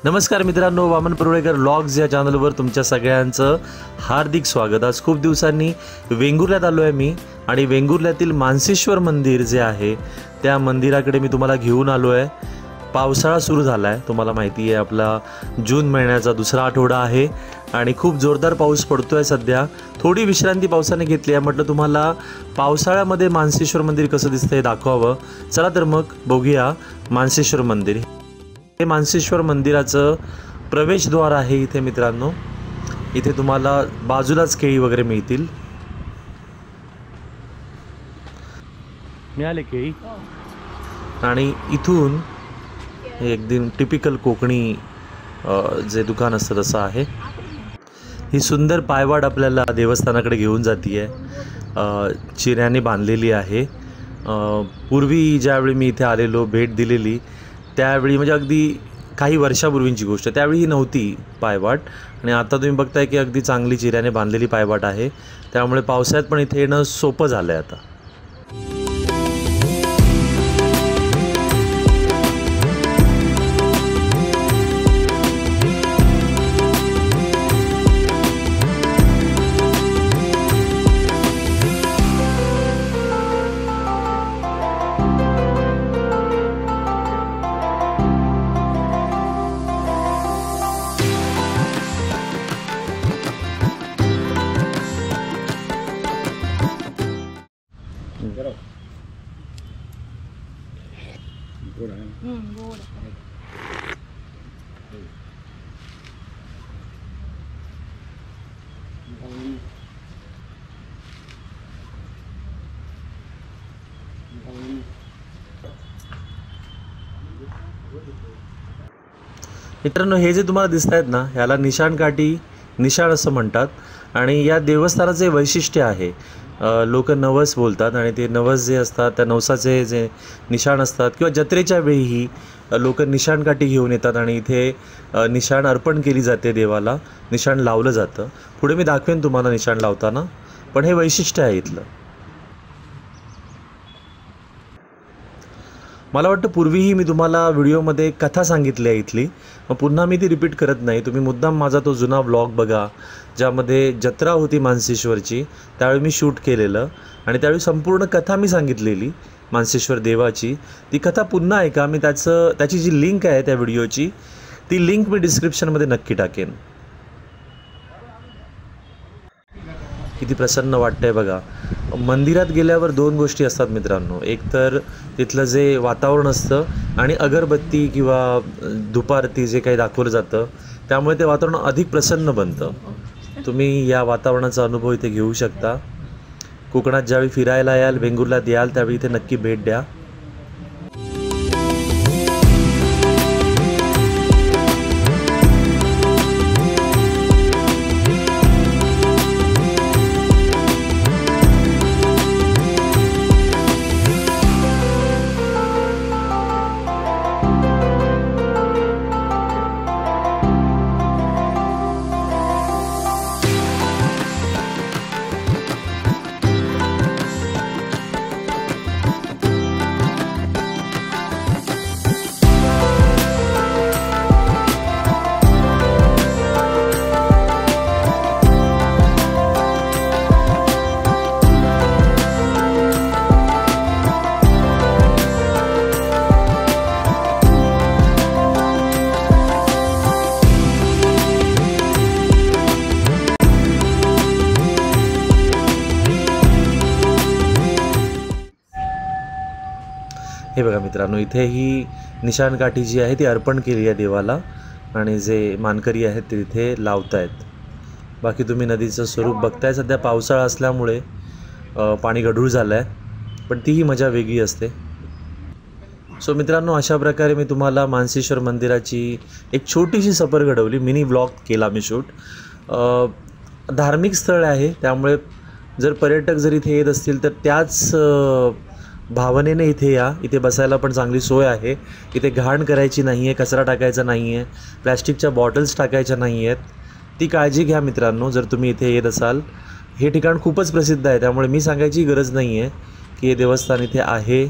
नमस्कार मित्रांनो, वामन परुळेकर व्लॉग्स या चॅनलवर तुमच्या सगळ्यांचं हार्दिक स्वागत। आज खूप दिवसांनी वेंगुर्ल्यात आलो आहे मी आणि वेंगुर्ल्यातील मानसेश्वर मंदिर जे आहे त्या मंदिराकडे मी तुम्हाला घेऊन आलो आहे। पावसाळा सुरू झाला आहे, तुम्हाला माहिती आहे आपला जून महिन्याचा दुसरा आठवडा आहे आणि खूप जोरदार पाऊस पडतोय सध्या। थोडी विश्रांती पावसाने घेतली आहे, म्हटलं तुम्हाला पावसाळ्यामध्ये मानसेश्वर मंदिर कसं दिसतंय दाखवावं। चला तर मग बघूया मानसेश्वर मंदिर। हे मानसेश्वर मंदिराचं प्रवेशद्वार आहे इथे मित्रांनो। इथे तुम्हाला बाजूलाच केळी वगैरे मिळतील। मिळाले केळी आणि इथून हे एकदम टिपिकल कोकणी जे दुकान असतं तसं आहे। ही सुंदर पायवाट आपल्याला देवस्थानाकडे घेऊन जातीये, चिऱ्याने बांधलेली आहे। पूर्वी ज्यावेळी मी इथे आलेलो, भेट दिलेली त्यावेळी म्हणजे अगदी काही वर्षापूर्वींची गोष्ट, त्यावेळी ही नव्हती पायवाट आणि आता तुम्ही बघताय की अगदी चांगली चिऱ्याने बांधलेली पायवाट आहे। त्यामुळे पावसाळ्यात पण इथे येणं सोपं झालं आहे आता। मित्रांनो, हे जे तुम्हाला दिसत आहेत ना, ह्याला निशाण काठी निशाण असं म्हणतात आणि या देवस्थानाचे वैशिष्ट्य आहे, लोक नवस बोलतात आणि ते नवस जे असतात त्या नवसाचे जे निशाण असतात किंवा जत्रेच्या वेळीही लोक निशाण काठी घेऊन येतात आणि इथे निशाण अर्पण केली जाते देवाला, निशाण लावलं जातं। पुढे मी दाखवेन तुम्हाला निशाण लावताना, पण हे वैशिष्ट्य आहे इथलं। मला वाटतं पूर्वीही मी तुम्हाला व्हिडिओमध्ये कथा सांगितली आहे इथली, मग पुन्हा मी ती रिपीट करत नाही। तुम्ही मुद्दाम माझा तो जुना व्लॉग बघा ज्यामध्ये जत्रा होती मानसेश्वरची, त्यावेळी मी शूट केलेलं आणि त्यावेळी संपूर्ण कथा मी सांगितलेली मानसेश्वर देवाची। ती कथा पुन्हा ऐका, मी त्याची जी लिंक आहे त्या व्हिडिओची ती लिंक मी डिस्क्रिप्शनमध्ये नक्की टाकेन। किती प्रसन्न वाटतंय बघा। मंदिरात गेल्यावर दोन गोष्टी असतात मित्रांनो, एक तर तिथलं जे वातावरण असतं आणि अगरबत्ती किंवा धुपारती जे काही दाखवलं जातं त्यामुळे ते वातावरण अधिक प्रसन्न बनतं। तुम्ही या वातावरणाचा अनुभव इथे घेऊ शकता। कोकणात ज्यावेळी फिरायला याल, वेंगुर्ल्यात याल, त्यावेळी इथे नक्की भेट द्या। हे बघा मित्रांनो, इथे ही निशाण काठी जी आहे ती अर्पण केली आहे देवाला आणि जे मानकरी आहेत ते तिथे लावतायत। बाकी तुम्ही नदीचं स्वरूप बघताय, सध्या पावसाळा असल्यामुळे पाणी गढूळ झालं आहे, पण तीही मजा वेगळी असते। सो मित्रांनो, अशा प्रकारे मी तुम्हाला मानसेश्वर मंदिराची एक छोटीशी सफर घडवली, मिनी व्लॉग केला मी शूट। धार्मिक स्थळ आहे त्यामुळे जर पर्यटक जर इथे येत असतील तर त्याच भावनेने इथे या। इथे बसायला पण चांगली सोय आहे, इथे घाण करायची नाही आहे, कचरा टाकायचा नाही आहे, प्लॅस्टिकच्या बॉटल्स टाकायच्या नाही आहेत, ती काळजी घ्या मित्रांनो जर तुम्ही इथे येत असाल। हे ठिकाण खूपच प्रसिद्ध आहे त्यामुळे मी सांगायची गरज नाही आहे की हे देवस्थान इथे आहे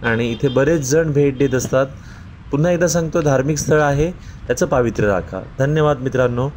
आणि इथे बरेच जण भेट देत असतात। पुन्हा एकदा सांगतो, धार्मिक स्थळ आहे त्याचं पावित्र्य राखा. धन्यवाद मित्रांनो.